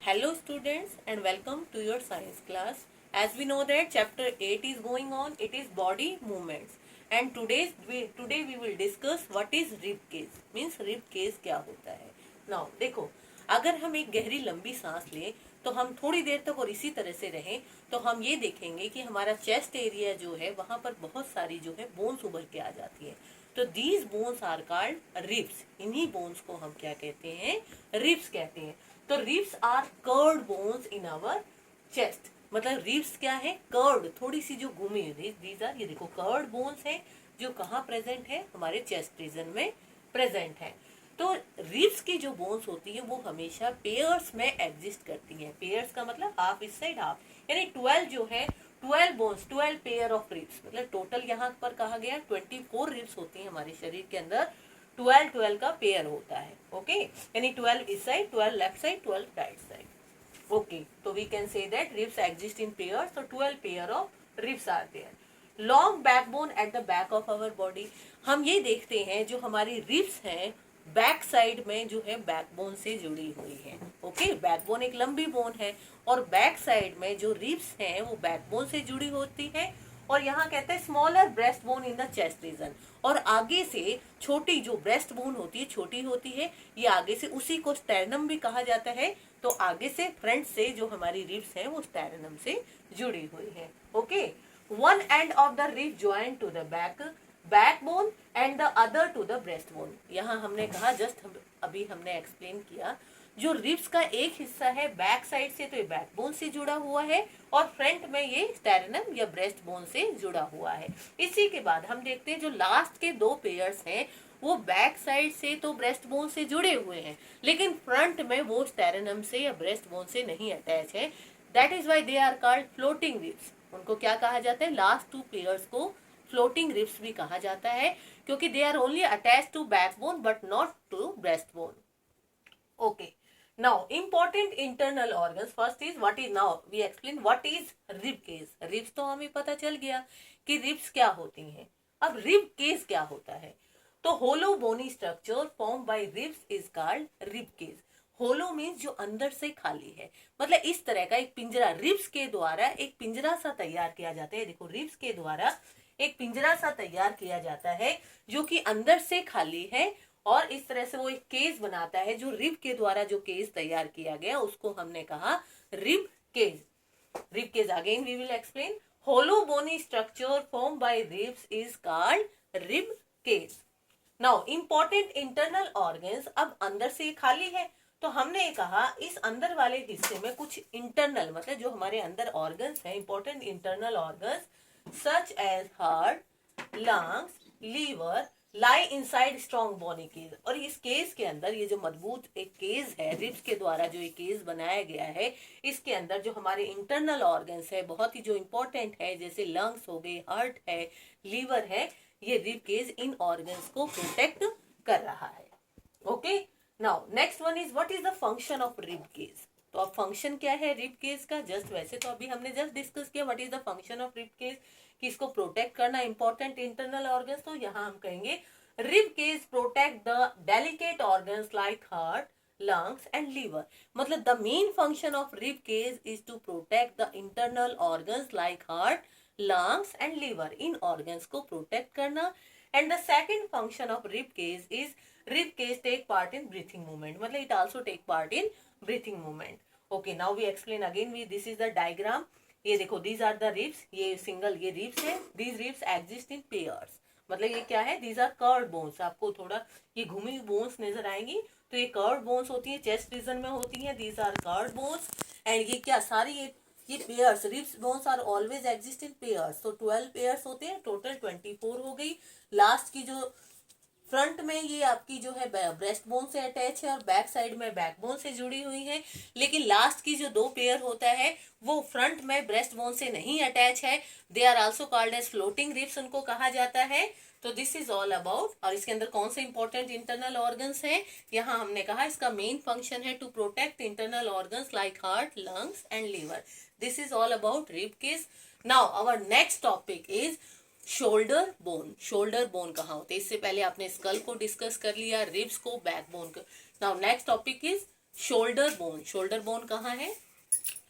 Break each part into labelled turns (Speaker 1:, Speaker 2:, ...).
Speaker 1: Hello students and welcome to your science class. As we know that chapter 8 is going on, it is body movements and today we will discuss what is rib cage, means rib cage क्या होता है. Now देखो, अगर हम एक गहरी लंबी सांस लें तो हम थोड़ी देर तक और इसी तरह से रहें तो हम ये देखेंगे कि हमारा चेस्ट एरिया जो है वहां पर बहुत सारी जो है बोन्स उभर के आ जाती है. तो these bones are called ribs. इन्हीं बोन्स को हम क्या कहते हैं? रिब्स कहते हैं. तो ribs are curved bones in our chest. मतलब रिब्स क्या है? कर्व्ड, थोड़ी सी जो घूमी हुई. दीज आर, ये देखो कर्व्ड बोन्स है जो कहाँ प्रेजेंट है? हमारे चेस्ट रीजन में प्रेजेंट है. तो रिब्स की जो बोन्स होती है वो हमेशा पेयर्स में एग्जिस्ट करती हैं. पेयर्स का मतलब हाफ इस साइड हाफ, यानी 12 जो है 12 बोन्स, 12 पेयर ऑफ रिब्स. मतलब टोटल यहाँ पर कहा गया 24 रिब्स होती हैं हमारे शरीर के अंदर. 12 का पेयर होता है. ओके, यानी 12 इस side, 12 left side, 12 right side. Okay, तो we can say that ribs exist in pairs. तो 12 pair of ribs are there. Long backbone at the back of our body. हम ये देखते हैं जो हमारी रिब्स हैं बैक साइड में जो है बैकबोन से जुड़ी हुई है. ओके, बैकबोन एक लंबी बोन है और बैक साइड में जो रिब्स हैं वो बैकबोन से जुड़ी होती है. और यहाँ कहते हैं smaller breast bone in the chest region. और आगे से छोटी जो ब्रेस्ट बोन होती है छोटी होती है, ये आगे से, उसी को स्टेरनम भी कहा जाता है. तो आगे से फ्रंट से जो हमारी रिब्स है वो स्टेरनम से जुड़ी हुई है. Okay, one end of the rib join to the backbone and the other to the breast bone. यहाँ हमने कहा जस्ट अभी हमने एक्सप्लेन किया, जो रिब्स का एक हिस्सा है बैक साइड से तो ये बैकबोन से जुड़ा हुआ है और फ्रंट में ये स्टेरनम या ब्रेस्ट बोन से जुड़ा हुआ है. इसी के बाद हम देखते हैं जो लास्ट के दो पेयर्स हैं वो बैक साइड से तो ब्रेस्ट बोन से जुड़े हुए हैं लेकिन फ्रंट में वो स्टेरनम से या ब्रेस्ट बोन से नहीं अटैच है. That is why they are called floating ribs. उनको क्या कहा जाता है? लास्ट टू पेयर्स को फ्लोटिंग रिब्स भी कहा जाता है क्योंकि they are only attach to backbone but not to breast bone. Okay, now important internal organs. First is what is, now we explain what is rib cage. ribs तो हमें पता चल गया कि ribs क्या होती हैं. अब rib cage क्या होता है? तो hollow bony structure formed by ribs is called rib cage. Hollow means जो अंदर से खाली है. मतलब इस तरह का एक पिंजरा, रिब्स के द्वारा एक पिंजरा सा तैयार किया जाता है. देखो, रिब्स के द्वारा एक पिंजरा सा तैयार किया जाता है जो कि अंदर से खाली है और इस तरह से वो एक केज बनाता है. जो रिब के द्वारा जो केज तैयार किया गया उसको हमने कहा rib cage. Rib cage again we will explain. Hollow bony structure form by ribs is called rib cage. Now important internal organs. अब अंदर से खाली है तो हमने कहा इस अंदर वाले हिस्से में कुछ इंटरनल, मतलब जो हमारे अंदर ऑर्गन्स हैं, important internal organs such as heart, lungs, liver lie inside strong bony cage. और इस केज के अंदर ये जो मजबूत एक केज है, रिब्स के द्वारा जो एक केज बनाया गया है, इसके अंदर जो हमारे इंटरनल ऑर्गन्स है बहुत ही जो इंपॉर्टेंट है, जैसे लंग्स हो गए, हार्ट है, लीवर है, ये रिब केज इन ऑर्गन्स को प्रोटेक्ट कर रहा है. Okay, now next one is what is the function of rib cage. तो अब फंक्शन क्या है रिब केज का? जस्ट वैसे तो अभी हमने जस्ट डिस्कस किया what is the function of rib cage, कि इसको प्रोटेक्ट करना इंपॉर्टेंट इंटरनल ऑर्गन्स. तो यहाँ हम कहेंगे rib cage protect the delicate organs like heart, lungs and liver. मतलब the main function of rib cage is to protect the internal organs like heart, lungs and liver. In organs को protect करना. And the second function of rib cage is rib cage take part in breathing movement. मतलब it also take part in breathing movement. Okay, now we explain again. This is the diagram. ये देखो, these are the ribs. ये single ये ribs है. These ribs exist in pairs. मतलब ये क्या है? These are curved bones. आपको थोड़ा ये घूमी हुई बोन्स नजर आएंगी तो ये कर्व्ड बोन्स होती है, चेस्ट रीजन में होती हैं. These are curved bones. And ये क्या सारी ये pairs, ribs bones are always exist in pairs. तो 12 पेयर्स होते हैं, टोटल 24 हो गई. लास्ट की जो फ्रंट में ये आपकी जो है ब्रेस्ट बोन से अटैच है और बैक साइड में बैकबोन से जुड़ी हुई है. लेकिन लास्ट की जो दो पेयर होता है वो फ्रंट में ब्रेस्ट बोन से नहीं अटैच है. They are also called as floating ribs, उनको कहा जाता है. तो दिस इज ऑल अबाउट. और इसके अंदर कौन से इंपॉर्टेंट इंटरनल ऑर्गन्स हैं? यहाँ हमने कहा इसका मेन फंक्शन है to protect internal organs like heart, lungs and liver. This is all about rib cage. Now our next topic is shoulder bone. Shoulder bone कहाँ होते हैं? इससे पहले आपने स्कल को डिस्कस कर लिया, रिब्स को, बैकबोन को. Now next topic is shoulder bone कहाँ है?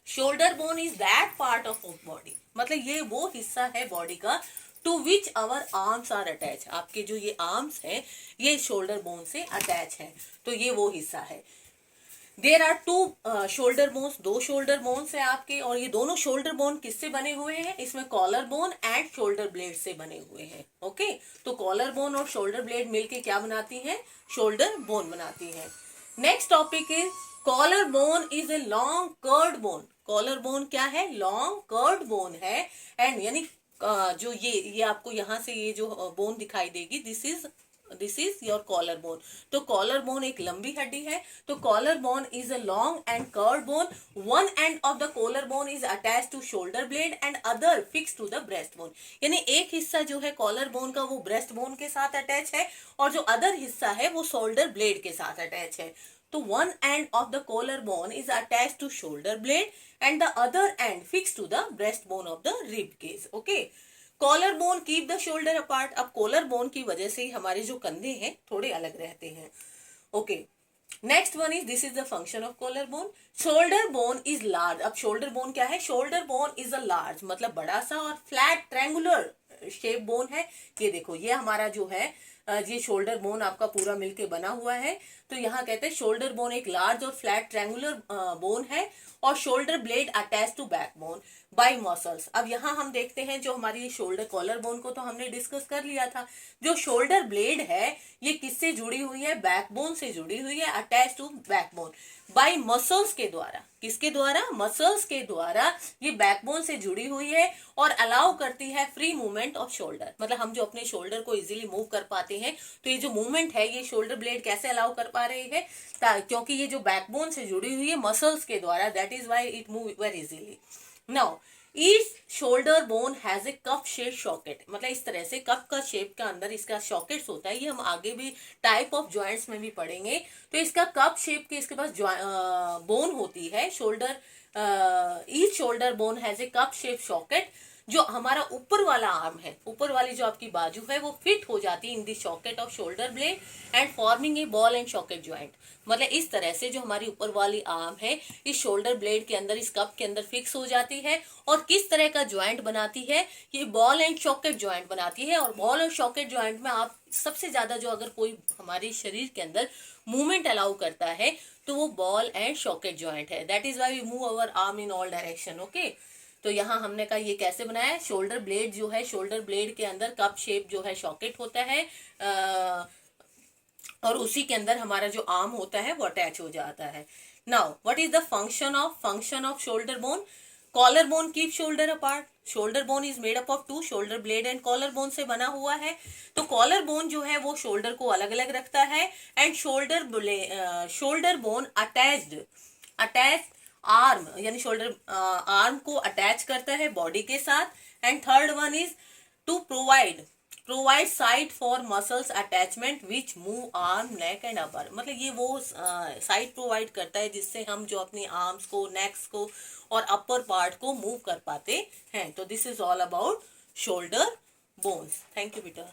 Speaker 1: Shoulder bone is that part of body, मतलब ये वो हिस्सा है बॉडी का to which our arms are attach. आपके जो ये आर्म्स हैं ये शोल्डर बोन से अटैच है, तो ये वो हिस्सा है। There are two shoulder bones, 2 shoulder bones है आपके, और ये दोनों शोल्डर बोन किससे बने हुए हैं? इसमें collar bone and shoulder blade से बने हुए हैं। ओके, तो कॉलर बोन और शोल्डर ब्लेड मिलके क्या बनाती हैं? शोल्डर बोन बनाती हैं। Next topic is collar bone is a long curved bone. Collar bone क्या है? लॉन्ग कर्व्ड बोन है, एंड यानी जो ये आपको यहाँ से ये जो बोन दिखाई देगी, this is your collar bone. तो कॉलर बोन एक लंबी हड्डी है, तो collar bone is a long and curved bone. One end of the collar bone is attach to shoulder blade and other fix to the breast bone. यानी एक हिस्सा जो है कॉलर बोन का वो ब्रेस्ट बोन के साथ अटैच है, और जो अदर हिस्सा है वो शोल्डर ब्लेड के साथ अटैच है। तो one end of the collarbone is attached to shoulder blade and the other end fixed to the breastbone of the rib cage. Okay. Collarbone keep the shoulder apart. अब collarbone की वजह से ही हमारे जो कंधे हैं थोड़े अलग रहते हैं. Okay. Next one is this is the function of collarbone. Shoulder bone is large. अब shoulder bone क्या है? Shoulder bone is a large, मतलब बड़ा सा और flat triangular शेप बोन है। ये देखो, ये हमारा जो है ये शोल्डर बोन आपका पूरा मिलके बना हुआ है। तो यहाँ कहते हैं शोल्डर बोन एक लार्ज और फ्लैट ट्रायंगुलर बोन है, और shoulder blade attach to back bone by muscles. अब यहाँ हम देखते हैं जो हमारी शोल्डर कॉलर बोन को तो हमने डिस्कस कर लिया था। जो शोल्डर ब्लेड है ये किससे जुड़ी हुई है? बैकबोन से जुड़ी हुई है, attach to backbone by muscles के द्वारा। किसके द्वारा? मसल्स के द्वारा ये बैकबोन से जुड़ी हुई है और अलाउ करती है फ्री मूवमेंट ऑफ शोल्डर। मतलब हम जो अपने शोल्डर को इजीली मूव कर पाते हैं, तो ये जो मूवमेंट है ये शोल्डर ब्लेड कैसे अलाउ कर पा रही है? क्योंकि ये जो बैकबोन से जुड़ी हुई है मसल्स के द्वारा, that is why it move very easily. Now each shoulder bone has a cup shape socket, मतलब इस तरह से कप का शेप का अंदर इसका सॉकेट्स होता है। ये हम आगे भी टाइप ऑफ जॉइंट्स में भी पढ़ेंगे। तो इसका कप शेप के इसके पास बोन होती है shoulder. Each shoulder bone has a cup shape socket. जो हमारा ऊपर वाला आर्म है, ऊपर वाली जो आपकी बाजू है वो फिट हो जाती है in the socket of shoulder blade and forming a ball and socket joint. मतलब इस तरह से जो हमारी ऊपर वाली आर्म है इस शोल्डर ब्लेड के अंदर, इस कप के अंदर फिक्स हो जाती है, और किस तरह का ज्वाइंट बनाती है? ये बॉल एंड सॉकेट ज्वाइंट बनाती है। और बॉल और सॉकेट ज्वाइंट में आप सबसे ज्यादा जो अगर कोई हमारे शरीर के अंदर मूवमेंट अलाउ करता है तो वो बॉल एंड सॉकेट ज्वाइंट है। That is why we move our arm in all direction. Okay, तो यहाँ हमने कहा ये कैसे बनाया है? शोल्डर ब्लेड जो है, शोल्डर ब्लेड के अंदर कप शेप जो है सॉकेट होता है, और उसी के अंदर हमारा जो आर्म होता है वो अटैच हो जाता है। Now what is the function of shoulder bone? Collar bone keep shoulder apart. Shoulder bone is made up of 2 shoulder blade and collar bone से बना हुआ है। तो कॉलर बोन जो है वो शोल्डर को अलग अलग रखता है, and shoulder bone attach arm, यानी शोल्डर आर्म को अटैच करता है बॉडी के साथ। And third one is to provide site for muscles attachment which move arm, neck and upper. मतलब ये वो साइट प्रोवाइड करता है जिससे हम जो अपनी आर्म्स को, नेक्स को और अपर पार्ट को मूव कर पाते हैं। तो this is all about shoulder bones. Thank you बेटा।